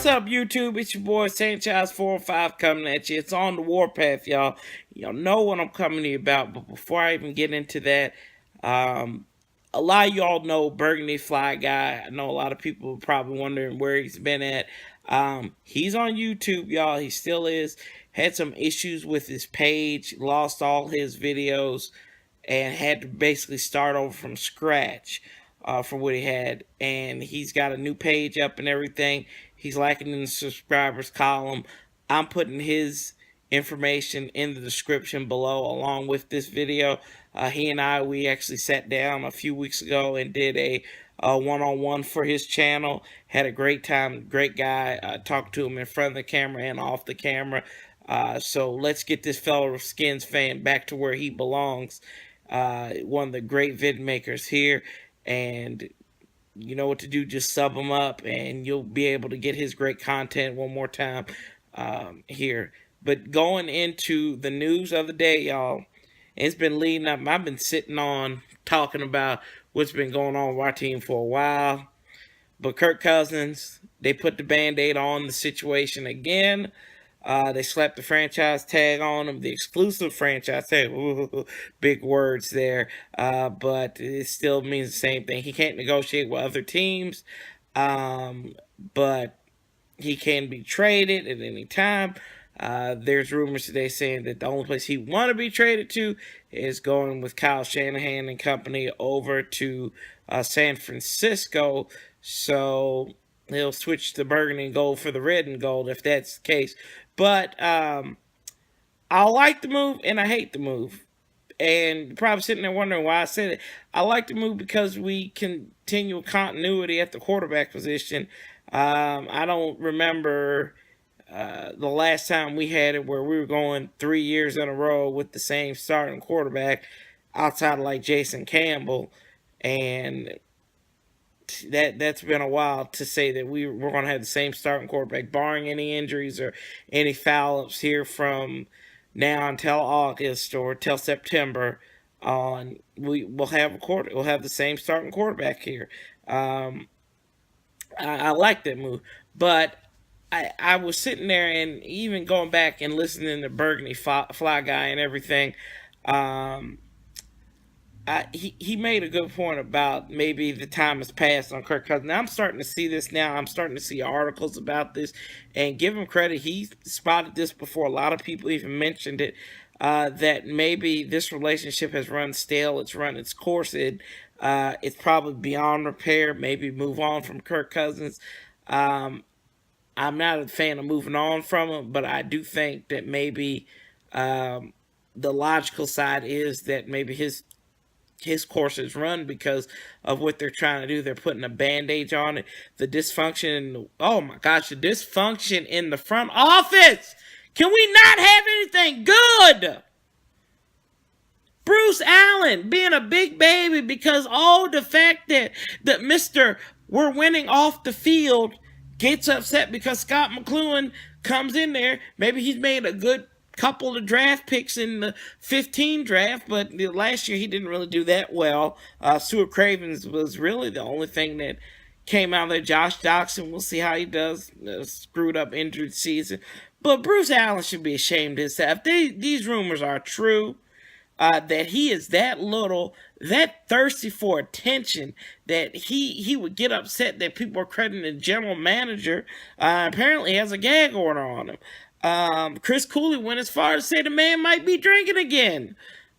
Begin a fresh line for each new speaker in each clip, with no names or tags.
What's up, YouTube? It's your boy Sanchez405 coming at you. It's on the warpath, y'all. Y'all know what I'm coming to you about, but before I even get into that, a lot of y'all know Burgundy Fly Guy. I know a lot of people are probably wondering where he's been at. He's on YouTube, y'all. He still is. Had some issues with his page, lost all his videos, and had to basically start over from scratch from what he had. And he's got a new page up and everything. He's liking in the subscribers column. I'm putting his information in the description below along with this video. He and we actually sat down a few weeks ago and did a one-on-one for his channel. Had a great time. Great guy. Talked to him in front of the camera and off the camera. So let's get this fellow Skins fan back to where he belongs. One of the great vid makers here, and you know what to do. Just sub him up and you'll be able to get his great content one more time here. But going into the news of the day, y'all, it's been leading up. I've been sitting on talking about what's been going on with our team for a while. But Kirk Cousins, they put the Band-Aid on the situation again. They slapped the franchise tag on him, the exclusive franchise tag. Ooh, big words there. But it still means the same thing. He can't negotiate with other teams, but he can be traded at any time. There's rumors today saying that the only place he want to be traded to is going with Kyle Shanahan and company over to San Francisco. So he'll switch the burgundy and gold for the red and gold if that's the case. But I like the move and I hate the move. And you're probably sitting there wondering why I said it. I like the move because we continue continuity at the quarterback position. I don't remember the last time we had it where we were going 3 years in a row with the same starting quarterback outside of like Jason Campbell. And that's been a while to say that we're going to have the same starting quarterback, barring any injuries or any foul-ups here from now until August or till September. We'll have we'll have the same starting quarterback here. I like that move, but I was sitting there and even going back and listening to Burgundy Fly Guy and everything. He made a good point about maybe the time has passed on Kirk Cousins. Now, I'm starting to see this now. I'm starting to see articles about this, and give him credit. He spotted this before a lot of people even mentioned it, that maybe this relationship has run stale. It's run its course. It's probably beyond repair. Maybe move on from Kirk Cousins. I'm not a fan of moving on from him, but I do think that maybe the logical side is that maybe his course is run because of what they're trying to do. They're putting a bandage on it. The dysfunction, oh my gosh, the dysfunction in the front office. Can we not have anything good? Bruce Allen being a big baby because the fact that Mr. We're winning off the field gets upset because Scott McCloughan comes in there. Maybe he's made a good couple of draft picks in the 15 draft, but last year he didn't really do that well. Stuart Cravens was really the only thing that came out of there. Josh Doxson, we'll see how he does. Screwed up injured season. But Bruce Allen should be ashamed of himself. If these rumors are true, that he is that little, that thirsty for attention, that he would get upset that people are crediting the general manager, apparently has a gag order on him. Chris Cooley went as far as to say the man might be drinking again.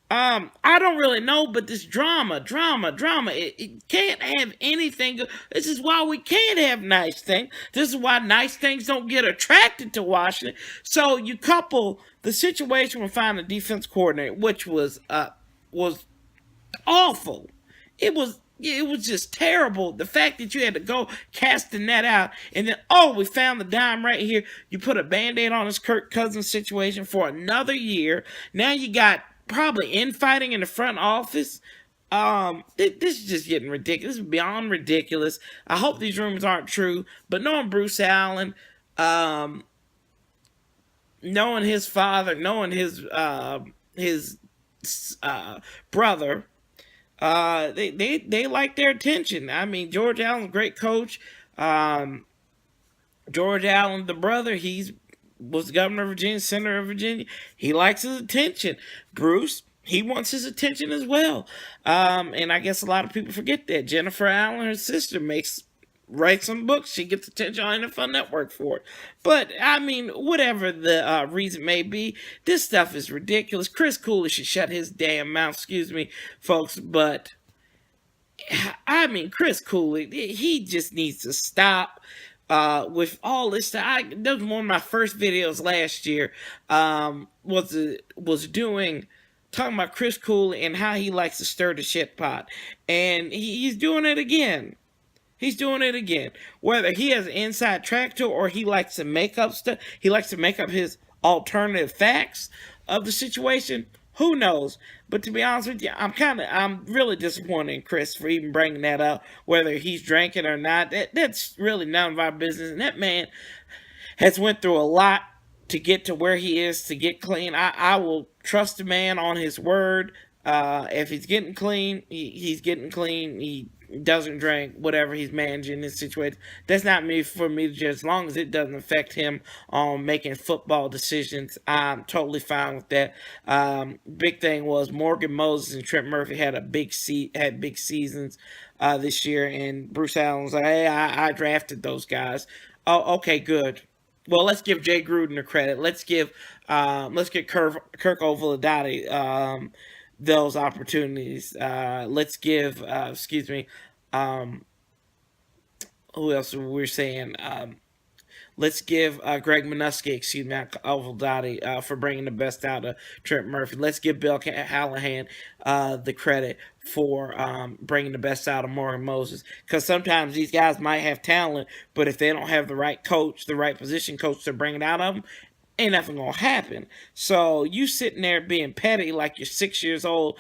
I don't really know, but this drama, it can't have anything. This is why we can't have nice things. This is why nice things don't get attracted to Washington. So you couple the situation with finding a defense coordinator, which was awful. It was just terrible. The fact that you had to go cast the net out and then, we found the dime right here. You put a Band-Aid on this Kirk Cousins situation for another year. Now you got probably infighting in the front office. This is just getting ridiculous. This is beyond ridiculous. I hope these rumors aren't true, but knowing Bruce Allen, knowing his father, knowing his brother, they like their attention. I mean, George Allen's a great coach. George Allen, the brother, was governor of Virginia, senator of Virginia. He likes his attention. Bruce, he wants his attention as well. And I guess a lot of people forget that Jennifer Allen, her sister, writes some books. She gets attention on NFL Network for it. But I mean, whatever the reason may be, this stuff is ridiculous. Chris Cooley should shut his damn mouth. Excuse me, folks, but I mean, Chris Cooley, he just needs to stop with all this stuff. That was one of my first videos last year. Was doing talking about Chris Cooley and how he likes to stir the shit pot, and he's doing it again. He's doing it again. Whether he has an inside track to it or he likes to make up stuff, he likes to make up his alternative facts of the situation. Who knows? But to be honest with you, I'm really disappointed in Chris for even bringing that up. Whether he's drinking or not, that's really none of our business. And that man has went through a lot to get to where he is, to get clean. I will trust the man on his word. If he's getting clean, he's getting clean. He doesn't drink, whatever, he's managing this situation. That's not me for me to judge. As long as it doesn't affect him on making football decisions, I'm totally fine with that. Big thing was Morgan Moses and Trent Murphy had big seasons this year, and Bruce Allen was like, "Hey, I drafted those guys." Oh, okay, good. Well, let's give Jay Gruden the credit. Let's get Kirk Cousins those opportunities. Let's give, who else were we saying? Let's give Greg Minuski, for bringing the best out of Trent Murphy. Let's give Bill Callahan the credit for bringing the best out of Morgan Moses. Because sometimes these guys might have talent, but if they don't have the right coach, the right position coach to bring it out of them, ain't nothing gonna happen. So you sitting there being petty like you're 6 years old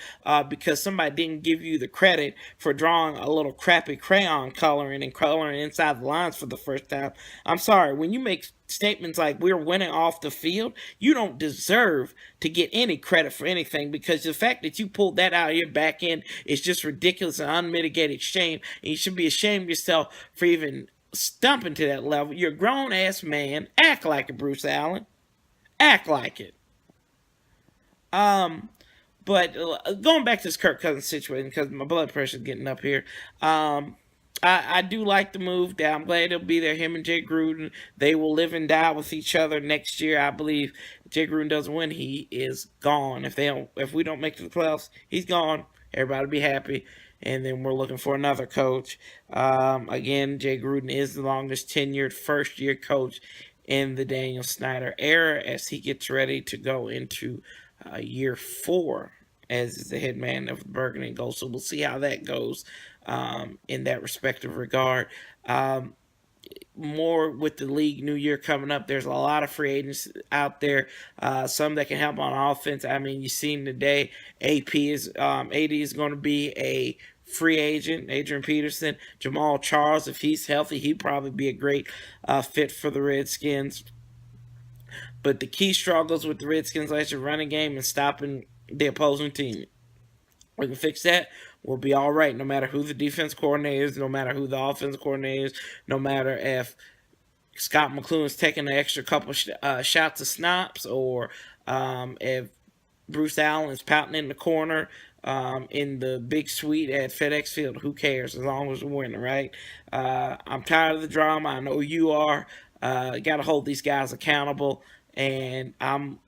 because somebody didn't give you the credit for drawing a little crappy crayon coloring and coloring inside the lines for the first time. I'm sorry, when you make statements like we're winning off the field, you don't deserve to get any credit for anything, because the fact that you pulled that out of your back end is just ridiculous and unmitigated shame, and you should be ashamed of yourself for even stumping to that level. You're a grown-ass man. Act like it, Bruce Allen. Act like it. But going back to this Kirk Cousins situation, because my blood pressure is getting up here. I do like the move. I'm glad he'll be there. Him and Jay Gruden, they will live and die with each other next year. I believe if Jay Gruden doesn't win, he is gone. If we don't make the playoffs, he's gone. Everybody will be happy. And then we're looking for another coach. Again, Jay Gruden is the longest tenured first-year coach in the Daniel Snyder era as he gets ready to go into year 4 as the head man of the Burgundy and Gold. So we'll see how that goes in that respective regard. More with the league new year coming up. There's a lot of free agents out there, some that can help on offense. I mean, you seen today, AD is going to be a free agent. Adrian Peterson, Jamal Charles, if he's healthy, he'd probably be a great fit for the Redskins. But the key struggles with the Redskins last year, running game and stopping the opposing team. We can fix that. We'll be all right, no matter who the defense coordinator is, no matter who the offensive coordinator is, no matter if Scott McCloughan's taking an extra couple shots of snaps, or if Bruce Allen is pouting in the corner in the big suite at FedEx Field. Who cares, as long as we're winning, right? I'm tired of the drama. I know you are. Got to hold these guys accountable, and I'm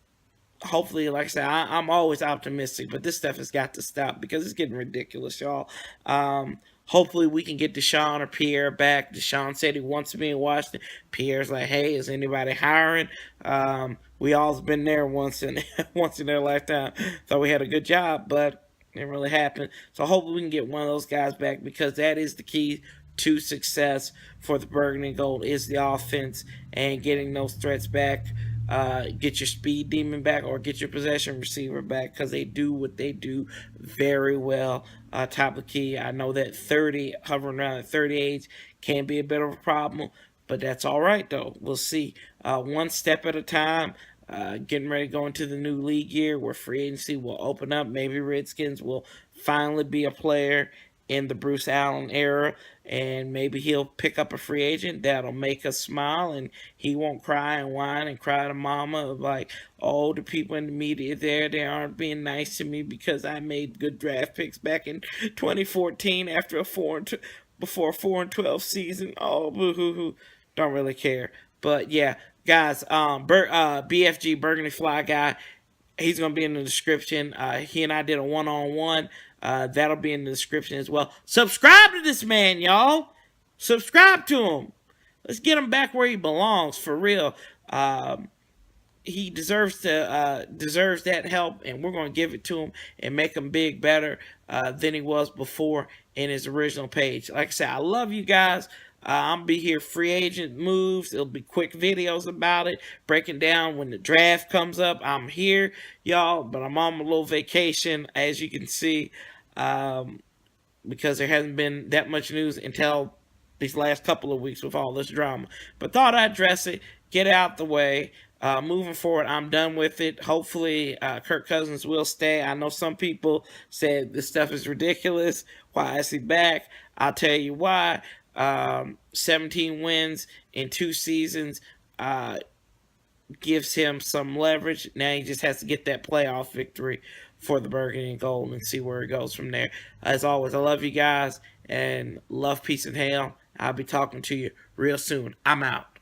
hopefully, like I said, I'm always optimistic, but this stuff has got to stop because it's getting ridiculous, y'all. Hopefully we can get Deshaun or Pierre back. Deshaun said he wants to be in Washington. Pierre's like, hey, is anybody hiring? We all's been there once in their lifetime. Thought we had a good job, but it didn't really happen. So hopefully we can get one of those guys back, because that is the key to success for the Burgundy and Gold, is the offense and getting those threats back. Get your speed demon back, or get your possession receiver back, because they do what they do very well. Top of the key. I know that 30, hovering around at 30 age, can be a bit of a problem, but that's all right though. We'll see. One step at a time. Getting ready to go into the new league year where free agency will open up. Maybe Redskins will finally be a player, in the Bruce Allen era, and maybe he'll pick up a free agent that'll make us smile, and he won't cry and whine and cry to mama of like, oh, the people in the media there, they aren't being nice to me because I made good draft picks back in 2014 after before a 4-12 season. Oh, boo hoo hoo. Don't really care. But yeah, guys, BFG Burgundy Fly Guy, he's going to be in the description. He and I did a one-on-one. That'll be in the description as well. Subscribe to this man, y'all. Subscribe to him. Let's get him back where he belongs, for real. He deserves that help, and we're going to give it to him and make him big, better than he was before in his original page. Like I said, I love you guys. I'm gonna be here. Free agent moves. It'll be quick videos about it, breaking down when the draft comes up. I'm here, y'all, but I'm on a little vacation, as you can see, because there hasn't been that much news until these last couple of weeks with all this drama. But thought I'd address it, get out the way. Moving forward, I'm done with it. Hopefully, Kirk Cousins will stay. I know some people said this stuff is ridiculous. Why is he back? I'll tell you why. 17 wins in 2 seasons gives him some leverage. Now he just has to get that playoff victory for the Burgundy and Gold and see where it goes from there. As always, I love you guys and love, peace, and hail. I'll be talking to you real soon. I'm out.